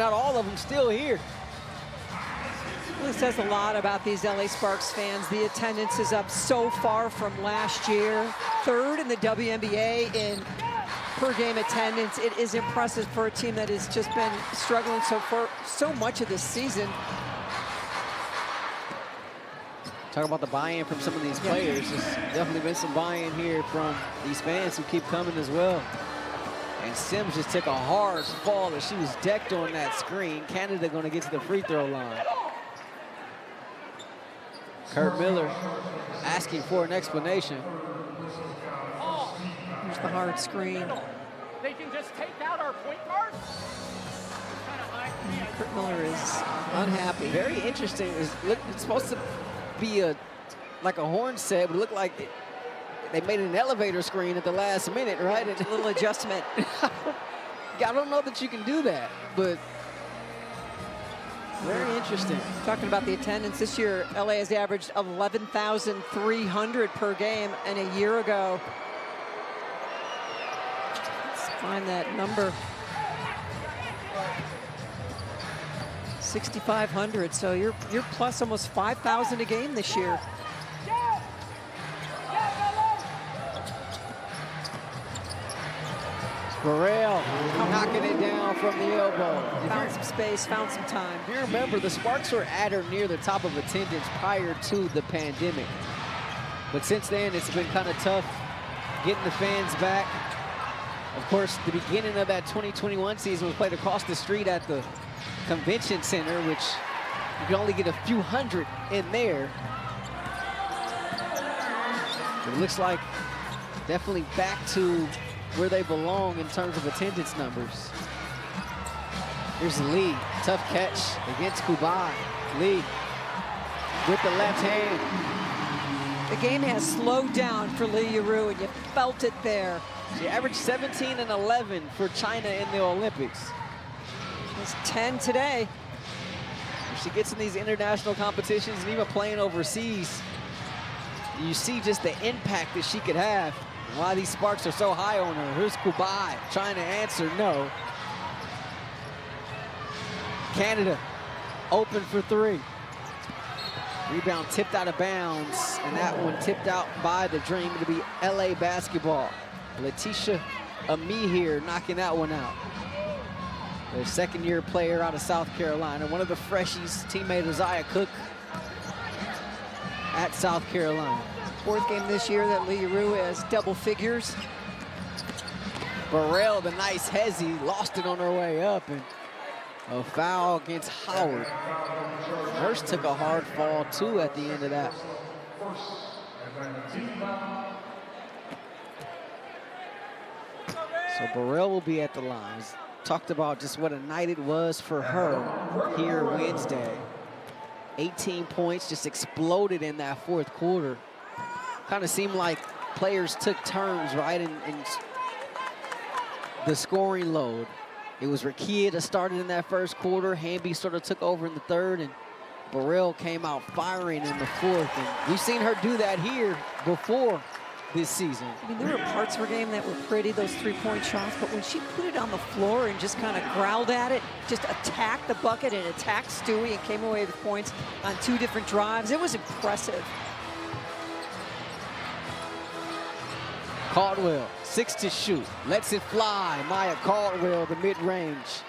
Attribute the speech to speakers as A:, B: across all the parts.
A: not all of them, still here.
B: Really says a lot about these LA Sparks fans. The attendance is up so far from last year. Third in the WNBA in per game attendance. It is impressive for a team that has just been struggling so much of this season.
A: Talk about the buy-in from some of these players. There's definitely been some buy-in here from these fans who keep coming as well. And Sims just took a hard fall as she was decked on that screen. Canada going to get to the free throw line. Kurt Miller asking for an explanation.
B: Here's the hard screen.
C: They can just take out our point guard.
B: Kurt Miller is unhappy.
A: Very interesting. It's supposed to be like a horn set, but it looked like they made an elevator screen at the last minute, right?
B: A little adjustment.
A: I don't know that you can do that, but very interesting.
B: Talking about the attendance, this year LA has averaged 11,300 per game, and a year ago, let's find that number, 6,500. So you're plus almost 5,000 a game this year.
A: Burrell knocking it down from the elbow.
B: Found some space, found some time.
A: If you remember, the Sparks were at or near the top of attendance prior to the pandemic. But since then, it's been kind of tough getting the fans back. Of course, the beginning of that 2021 season was played across the street at the Convention Center, which you can only get a few hundred in there. It looks like definitely back to where they belong in terms of attendance numbers. Here's Lee, tough catch against Kubai. Lee with the left hand.
B: The game has slowed down for Liu, and you felt it there.
A: She averaged 17 and 11 for China in the Olympics.
B: It's 10 today.
A: If she gets in these international competitions and even playing overseas, you see just the impact that she could have. Why these Sparks are so high on her. Here's Kubai trying to answer no. Canada open for three. Rebound tipped out of bounds, and that one tipped out by the Dream. It'll be LA basketball. Letitia Amihir knocking that one out. Their second-year player out of South Carolina. One of the freshies, teammate Uzziah Cook at South Carolina.
B: Fourth game this year that Liu has double figures.
A: Burrell, the nice hezzy, lost it on her way up, and a foul against Howard. Nurse took a hard fall too at the end of that. So Burrell will be at the lines. Talked about just what a night it was for her here Wednesday. 18 points, just exploded in that fourth quarter. Kind of seemed like players took turns, right, in the scoring load. It was Rickea that started in that first quarter. Hamby sort of took over in the third, and Burrell came out firing in the fourth. And we've seen her do that here before this season.
B: I mean, there were parts of her game that were pretty, those three-point shots, but when she put it on the floor and just kind of growled at it, just attacked the bucket and attacked Stewie and came away with points on 2 different drives, it was impressive.
A: Caldwell, 6 to shoot, lets it fly. Maya Caldwell, the mid-range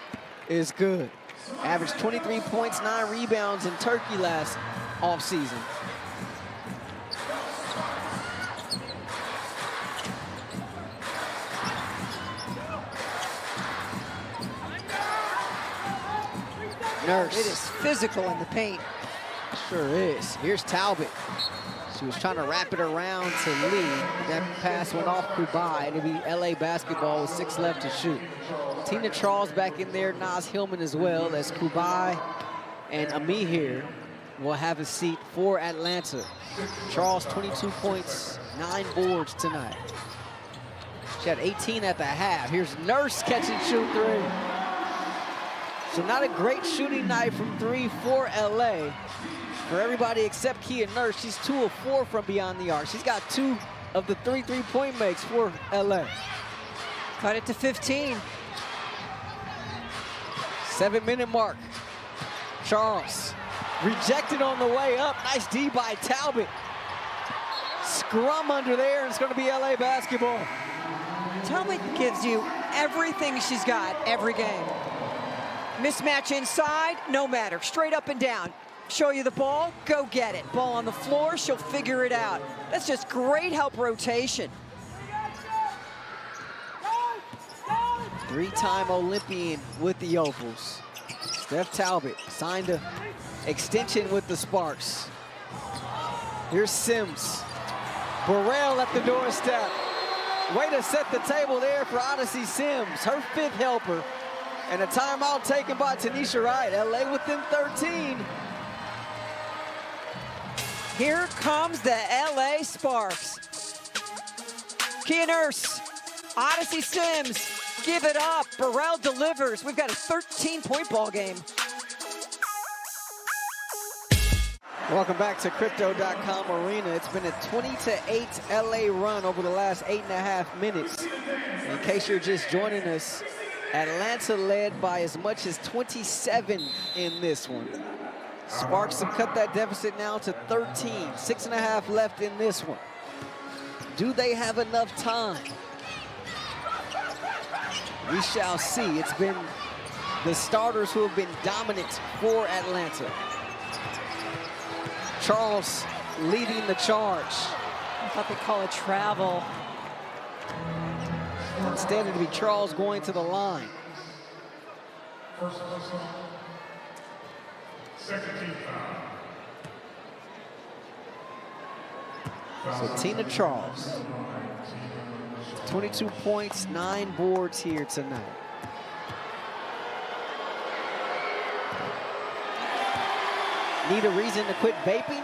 A: is good. Averaged 23 points, 9 rebounds in Turkey last offseason. Nurse.
B: It is physical in the paint.
A: Sure is. Here's Talbot. She was trying to wrap it around to Lee. That pass went off Kubai. It'll be LA basketball with 6 left to shoot. Tina Charles back in there, Naz Hillman as well, as Kubai and Amihir will have a seat for Atlanta. Charles, 22 points, 9 boards tonight. She had 18 at the half. Here's Nurse catch and shoot 3. So not a great shooting night from 3 for LA. For everybody except Kia Nurse, she's 2 of 4 from beyond the arc. She's got 2 of the 3 3-point makes for LA.
B: Cut it to 15.
A: 7-minute mark. Charles rejected on the way up. Nice D by Talbot. Scrum under there, and it's going to be LA basketball.
B: Talbot gives you everything she's got every game. Mismatch inside, no matter. Straight up and down. Show you the ball, go get it. Ball on the floor, she'll figure it out. That's just great help rotation.
A: Three-time Olympian with the Opals. Steph Talbot signed an extension with the Sparks. Here's Sims. Burrell at the doorstep. Way to set the table there for Odyssey Sims, her 5th helper. And a timeout taken by Tanisha Wright. LA within 13.
B: Here comes the LA Sparks. Kia Nurse, Odyssey Sims, give it up. Burrell delivers. We've got a 13-point ball game.
A: Welcome back to Crypto.com Arena. It's been a 20-8 LA run over the last 8.5 minutes. In case you're just joining us, Atlanta led by as much as 27 in this one. Sparks have cut that deficit now to 13. 6.5 left in this one. Do they have enough time? We shall see. It's been the starters who have been dominant for Atlanta. Charles leading the charge.
B: I thought they'd call it travel.
A: Instead, it'll be Charles going to the line. So Tina Charles, 22 points, 9 boards here tonight. Need a reason to quit vaping?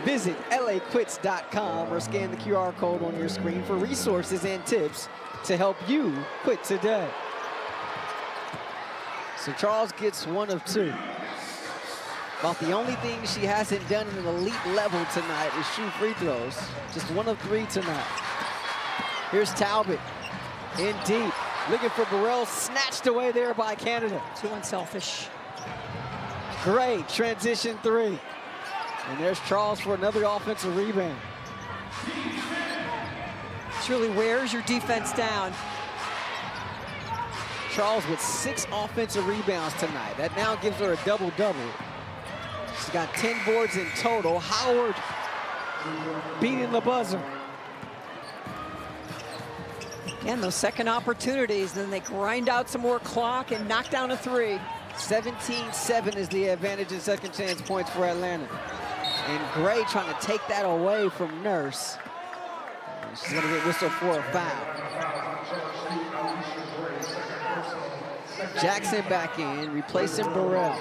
A: Visit laquits.com or scan the QR code on your screen for resources and tips to help you quit today. So Charles gets 1 of 2. About the only thing she hasn't done at an elite level tonight is shoot free throws. Just 1 of 3 tonight. Here's Talbot in deep. Looking for Burrell, snatched away there by Canada.
B: Too unselfish.
A: Great transition 3. And there's Charles for another offensive rebound.
B: This really wears your defense down.
A: Charles with 6 offensive rebounds tonight. That now gives her a double-double. She's got 10 boards in total. Howard beating the buzzer.
B: Again, those second opportunities, then they grind out some more clock and knock down a 3.
A: 17-7 is the advantage in second chance points for Atlanta. And Gray trying to take that away from Nurse. She's gonna get whistled for a foul. Jackson back in, replacing Burrell.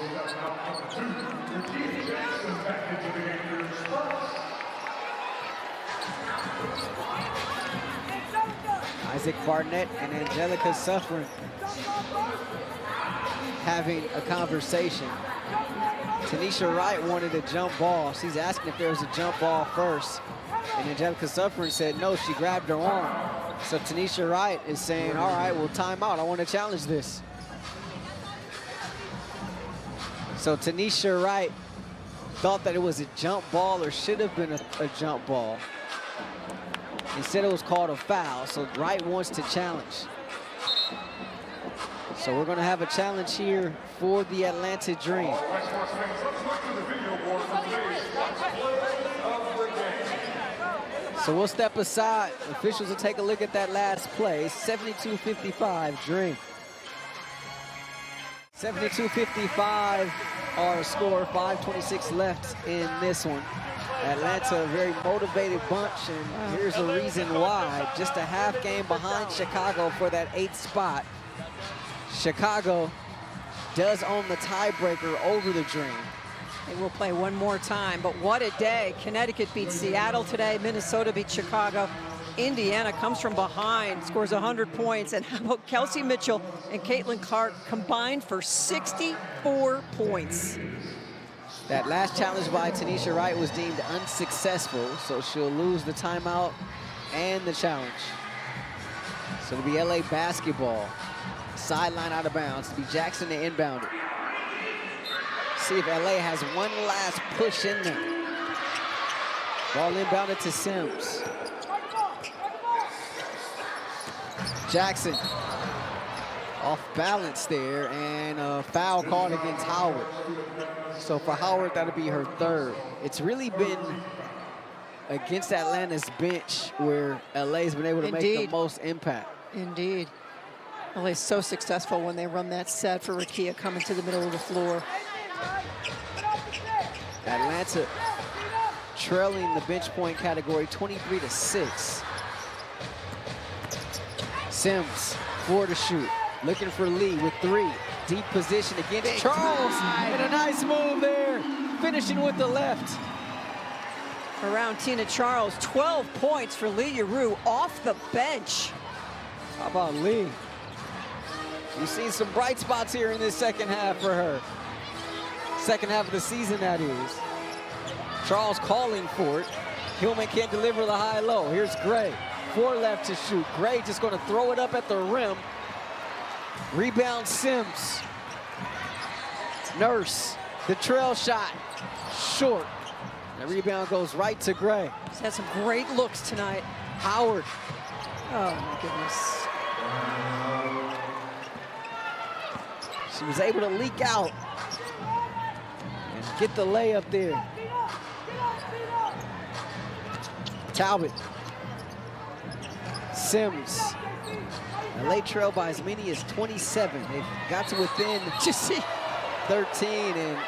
A: Isaac Barnett and Angelica Suffren having a conversation. Tanisha Wright wanted a jump ball. She's asking if there was a jump ball first. And Angelica Suffren said no, she grabbed her arm. So Tanisha Wright is saying, all right, well, timeout. I want to challenge this. So Tanisha Wright thought that it was a jump ball or should have been a jump ball. Instead, it was called a foul. So Wright wants to challenge. So we're going to have a challenge here for the Atlanta Dream. So we'll step aside. Officials will take a look at that last play. 72-55 Dream. 72-55 our score. 5:26 left in this one. Atlanta, a very motivated bunch, and here's the reason why. Just a half game behind Chicago for that 8th spot. Chicago does own the tiebreaker over the Dream.
B: They will play one more time, but what a day. Connecticut beats Seattle today. Minnesota beats Chicago. Indiana comes from behind, scores 100 points. And how about Kelsey Mitchell and Caitlin Clark combined for 64 points.
A: That last challenge by Tanisha Wright was deemed unsuccessful, so she'll lose the timeout and the challenge. So it'll be LA basketball. Sideline out of bounds. It'll be Jackson to inbound it. See if LA has one last push in there. Ball inbounded to Sims. Jackson off balance there, and a foul called against Howard. So for Howard, that'll be her third. It's really been against Atlanta's bench where LA's been able to make the most impact.
B: Indeed. LA's so successful when they run that set for Rickea coming to the middle of the floor.
A: Atlanta trailing the bench point category 23-6. Sims, 4 to shoot. Looking for Lee with 3. Deep position against Charles. And a nice move there. Finishing with the left.
B: Around Tina Charles, 12 points for Lee Yarou off the bench.
A: How about Lee? You've seen some bright spots here in this second half for her. Second half of the season, that is. Charles calling for it. Hillman can't deliver the high-low. Here's Gray. 4 left to shoot. Gray just going to throw it up at the rim. Rebound Sims. Nurse. The trail shot. Short. The rebound goes right to Gray.
B: He's had some great looks tonight.
A: Howard.
B: Oh, my goodness.
A: She was able to leak out and get the layup there. Talbot. Sims. LA trail by as many as 27. They got to within 13, and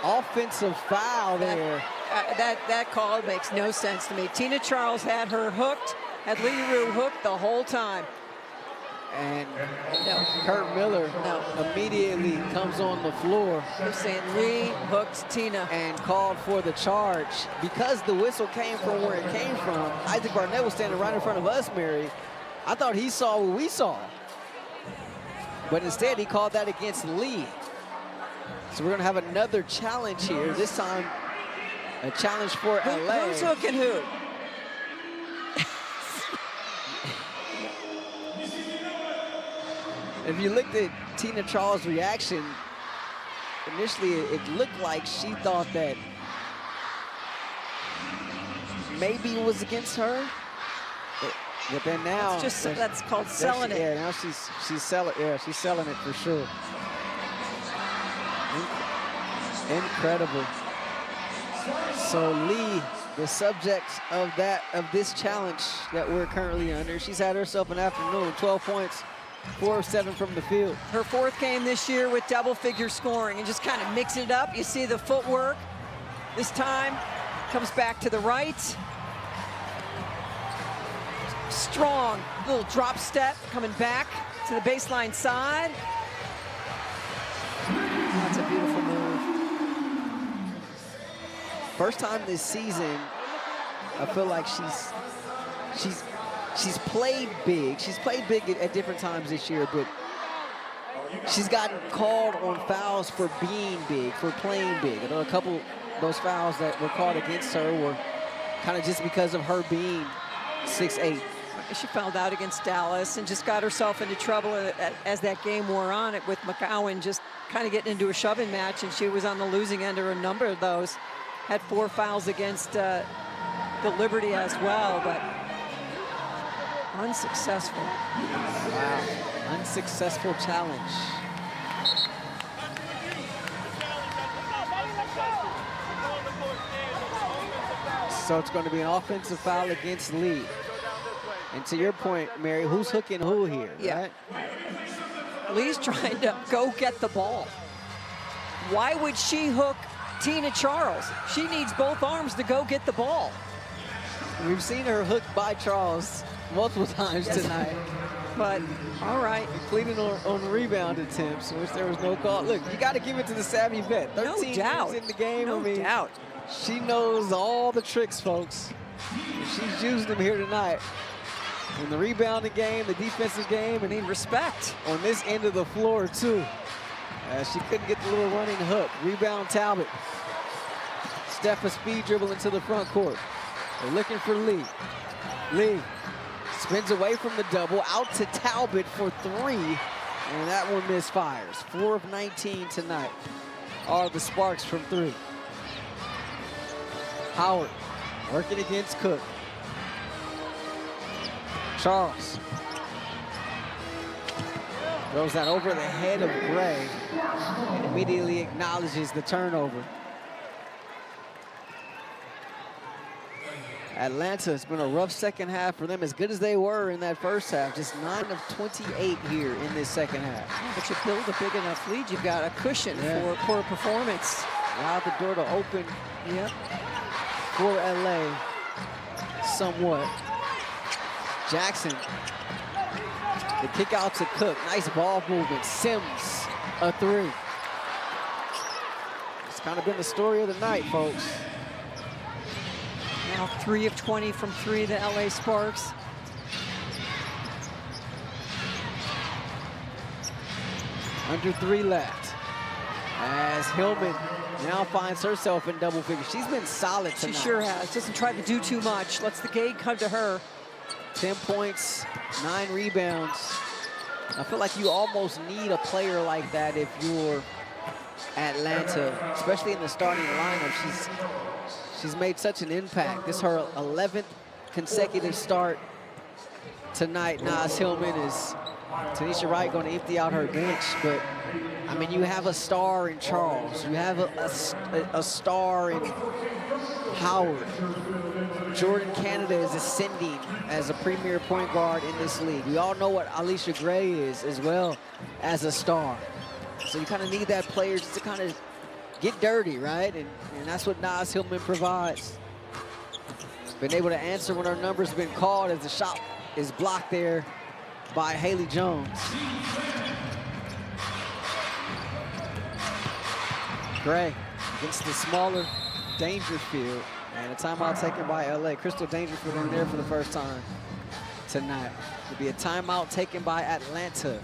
A: offensive foul there.
B: That call makes no sense to me. Tina Charles had her hooked, had Lee Yarou hooked the whole time.
A: And Kurt Miller immediately comes on the floor.
B: They're saying Lee hooked Tina.
A: And called for the charge. Because the whistle came from where it came from, Isaac Barnett was standing right in front of us, Mary. I thought he saw what we saw. But instead, he called that against Lee. So we're going to have another challenge here. This time, a challenge for LA.
B: Who's hooking who?
A: If you looked at Tina Charles' reaction, initially it looked like she thought that maybe it was against her. But then now
B: that's called selling it.
A: Yeah, now she's selling. Yeah, she's selling it for sure. Incredible. So Lee, the subject of this challenge that we're currently under, she's had herself an afternoon. 12 points, 4 of 7 from the field.
B: Her 4th game this year with double-figure scoring, and just kind of mixing it up. You see the footwork. This time comes back to the right. Strong little drop step coming back to the baseline side. That's a beautiful move.
A: First time this season, I feel like she's played big. She's played big at different times this year, but she's gotten called on fouls for being big, for playing big. I know a couple of those fouls that were called against her were kind of just because of her being 6'8".
B: She fouled out against Dallas and just got herself into trouble as that game wore on, with McCowan just kind of getting into a shoving match, and she was on the losing end of a number of those. Had 4 fouls against the Liberty as well, but unsuccessful.
A: Wow, unsuccessful challenge. So it's going to be an offensive foul against Lee. And to your point, Mary, who's hooking who here, right?
B: Lee's trying to go get the ball. Why would she hook Tina Charles? She needs both arms to go get the ball.
A: We've seen her hooked by Charles multiple times tonight.
B: But, all right.
A: Including on rebound attempts, in which there was no call. Look, you got to give it to the savvy vet. 13 years in the game.
B: No doubt.
A: She knows all the tricks, folks. And she's using them here tonight. In the rebounding game, the defensive game, and
B: respect
A: on this end of the floor, too. She couldn't get the little running hook. Rebound Talbot. Steph a speed dribble into the front court. They're looking for Lee. Lee spins away from the double, out to Talbot for 3. And that one misfires. 4 of 19 tonight are the Sparks from 3. Howard working against Cook. Charles throws that over the head of Gray and immediately acknowledges the turnover. Atlanta, it's been a rough second half for them, as good as they were in that first half. Just 9 of 28 here in this second half.
B: But you build a big enough lead, you've got a cushion for poor performance.
A: Allowed the door to open
B: Yep.
A: for LA somewhat. Jackson, the kick out to Cook. Nice ball movement. Sims, a 3. It's kind of been the story of the night, folks.
B: Now 3 of 20 from 3, the LA Sparks.
A: Under 3 left. As Hillman now finds herself in double figures. She's been solid tonight.
B: She sure has. Doesn't try to do too much. Lets the game come to her.
A: 10 points, 9 rebounds. I feel like you almost need a player like that if you're Atlanta, especially in the starting lineup. She's made such an impact. This is her 11th consecutive start tonight. Naz Hillman is, Tanisha Wright going to empty out her bench, but I mean, you have a star in Charles. You have a star in Howard. Jordan Canada is ascending as a premier point guard in this league. We all know what Alicia Gray is as well as a star. So you kind of need that player just to kind of get dirty, right? And that's what Naz Hillman provides. Been able to answer when her number's been called as the shot is blocked there by Haley Jones. Gray against the smaller Dangerfield. And a timeout taken by LA. Crystal Dangerfield in there for the first time tonight. It'll be a timeout taken by Atlanta.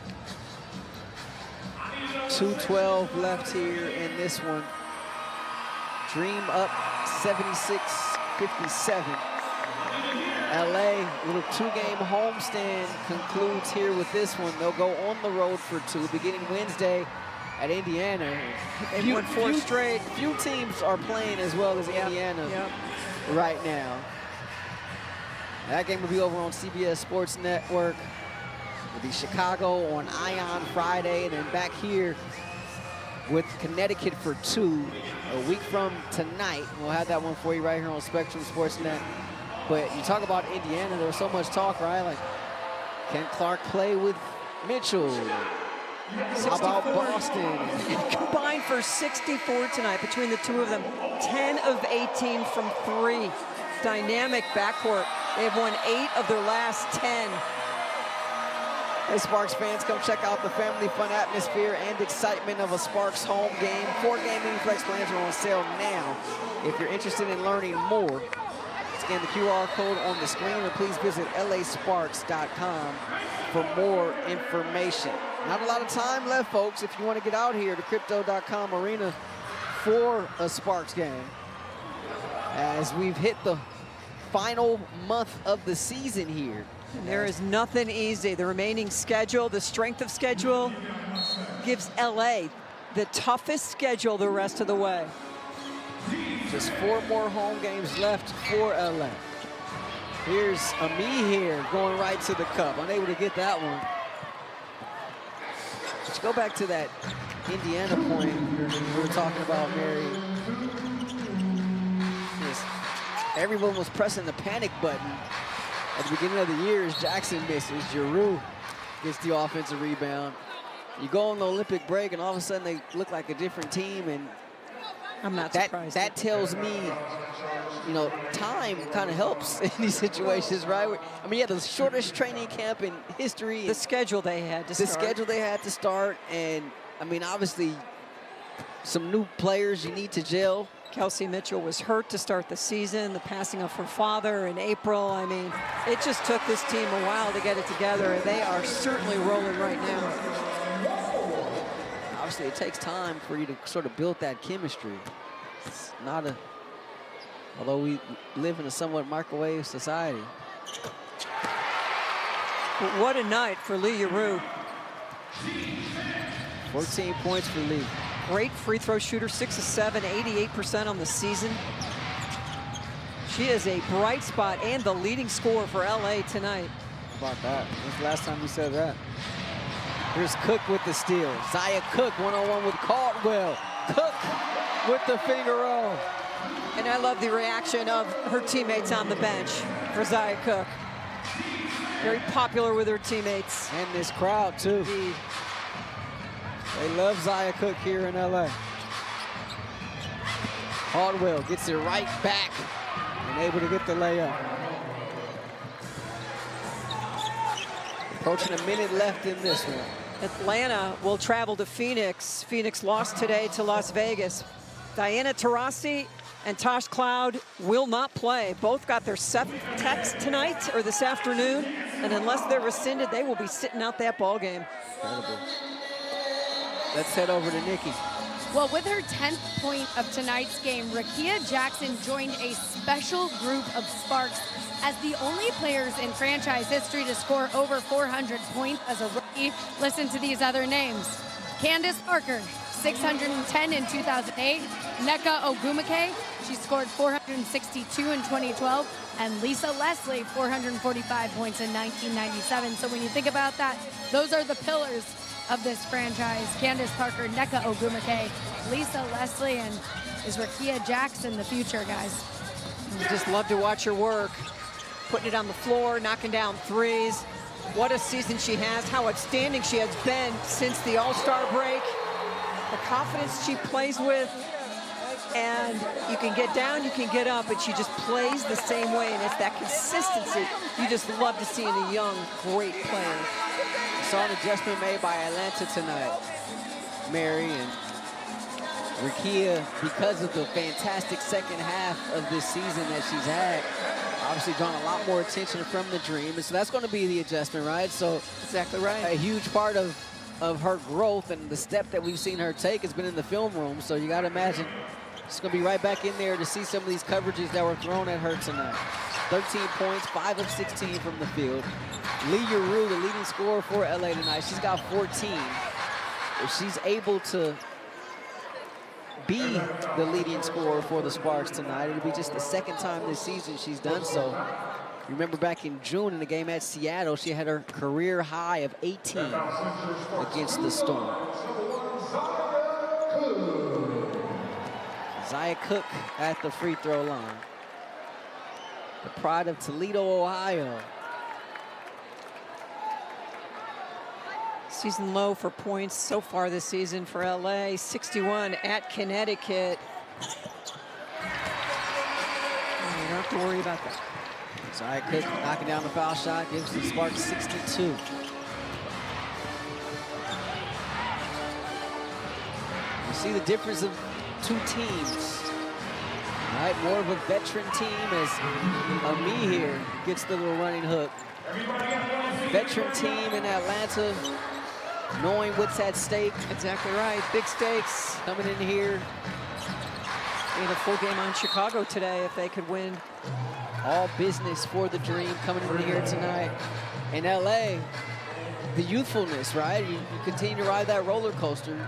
A: 2:12 left here in this one. Dream up 76-57. LA, little 2-game homestand concludes here with this one. They'll go on the road for 2 beginning Wednesday at Indiana.
B: They've won 4 straight.
A: Few teams are playing as well as Indiana right now. That game will be over on CBS Sports Network. It'll be Chicago on Ion Friday, and then back here with Connecticut for 2 a week from tonight. We'll have that one for you right here on Spectrum Sportsnet. But you talk about Indiana, there was so much talk, right? Like, can Clark play with Mitchell? How about Boston?
B: Combined for 64 tonight between the two of them. 10 of 18 from 3. Dynamic backcourt. They've won 8 of their last 10.
A: Hey, Sparks fans, come check out the family fun atmosphere and excitement of a Sparks home game. 4 gaming flex plans are on sale now. If you're interested in learning more, scan the QR code on the screen, or please visit lasparks.com for more information. Not a lot of time left, folks, if you want to get out here to Crypto.com Arena for a Sparks game. As we've hit the final month of the season here.
B: And there is nothing easy. The remaining schedule, the strength of schedule, gives LA the toughest schedule the rest of the way.
A: Just 4 more home games left for LA. Here's Ami here going right to the cup. Unable to get that one. Let's go back to that Indiana point we were talking about, Mary. Yes. Everyone was pressing the panic button at the beginning of the year as Jackson misses. Giroux gets the offensive rebound. You go on the Olympic break and all of a sudden they look like a different team, and
B: I'm not surprised.
A: That tells me, you know, time kind of helps in these situations, right? I mean, yeah, the shortest training camp in history.
B: The schedule they had to start.
A: The schedule they had to start, and I mean, obviously, some new players you need to gel.
B: Kelsey Mitchell was hurt to start the season, the passing of her father in April. I mean, it just took this team a while to get it together, and they are certainly rolling right now.
A: Obviously, it takes time for you to sort of build that chemistry. It's not a, although we live in a somewhat microwave society.
B: But what a night for Lee Giroux.
A: 14 points for Lee.
B: Great free throw shooter, 6 of 7, 88% on the season. She is a bright spot and the leading scorer for LA tonight.
A: How about that? When's the last time you said that? Here's Cook with the steal. Zia Cook one-on-one with Caldwell. Cook with the finger roll.
B: And I love the reaction of her teammates on the bench for Zia Cook. Very popular with her teammates.
A: And this crowd, too.
B: Indeed.
A: They love Zia Cook here in LA. Caldwell gets it right back and able to get the layup. Approaching a minute left in this one.
B: Atlanta will travel to Phoenix. Phoenix lost today to Las Vegas. Diana Taurasi and Tosh Cloud will not play. Both got their 7th text tonight or this afternoon, and unless they're rescinded, they will be sitting out that ball game.
A: Incredible. Let's head over to Nikki.
D: Well, with her 10th point of tonight's game, Rickea Jackson joined a special group of Sparks as the only players in franchise history to score over 400 points as a rookie. Listen to these other names. Candace Parker, 610 in 2008. Nneka Ogwumike, she scored 462 in 2012. And Lisa Leslie, 445 points in 1997. So when you think about that, those are the pillars of this franchise. Candace Parker, Nneka Ogwumike, Lisa Leslie, and is Rickea Jackson the future, guys?
B: I just love to watch her work. Putting it on the floor, knocking down threes. What a season she has, how outstanding she has been since the All-Star break. The confidence she plays with, and you can get down, you can get up, but she just plays the same way, and it's that consistency you just love to see in a young, great player.
A: Saw an adjustment made by Atlanta tonight, Mary, and Rickea, because of the fantastic second half of this season that she's had, obviously drawn a lot more attention from the Dream, and so that's going to be the adjustment, right? So
B: exactly right.
A: A huge part of her growth and the step that we've seen her take has been in the film room, so you got to imagine she's going to be right back in there to see some of these coverages that were thrown at her tonight. 13 points, 5 of 16 from the field. Lee Yuru, the leading scorer for LA tonight, she's got 14. If she's able to be the leading scorer for the Sparks tonight, it'll be just the second time this season she's done so. Remember back in June in the game at Seattle, she had her career high of 18 against the Storm. Zia Cook at the free throw line. The pride of Toledo, Ohio.
B: Season low for points so far this season for LA, 61 at Connecticut. You don't have to worry about that.
A: Zia Cook knocking down the foul shot, gives the Sparks 62. You see the difference of two teams. All right, more of a veteran team as Ami here gets the little running hook. Veteran team in Atlanta, knowing what's at stake.
B: Exactly right, big stakes.
A: Coming in here.
B: We had a full game on Chicago today if they could win.
A: All business for the Dream coming in here tonight. In LA, the youthfulness, right? You continue to ride that roller coaster.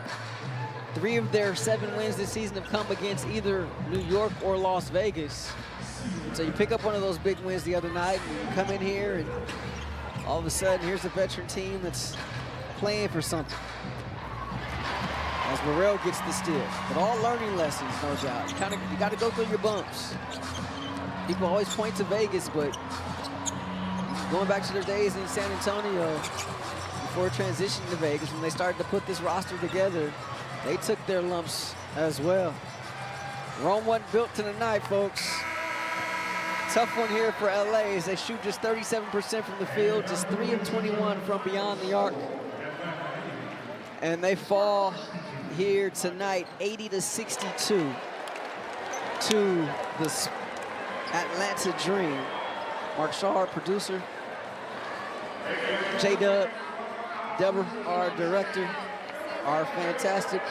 A: 3 of their 7 wins this season have come against either New York or Las Vegas. So you pick up one of those big wins the other night and you come in here and all of a sudden here's a veteran team that's playing for something. As Morrell gets the steal. But all learning lessons, no doubt. You got to go through your bumps. People always point to Vegas, but going back to their days in San Antonio before transitioning to Vegas, when they started to put this roster together, they took their lumps as well. Rome wasn't built to the night, folks. Tough one here for LA as they shoot just 37% from the field, just 3 of 21 from beyond the arc. And they fall here tonight, 80-62 to the Atlanta Dream. Mark Shaw, our producer. J-Dub, Deborah, our director. Our fantastic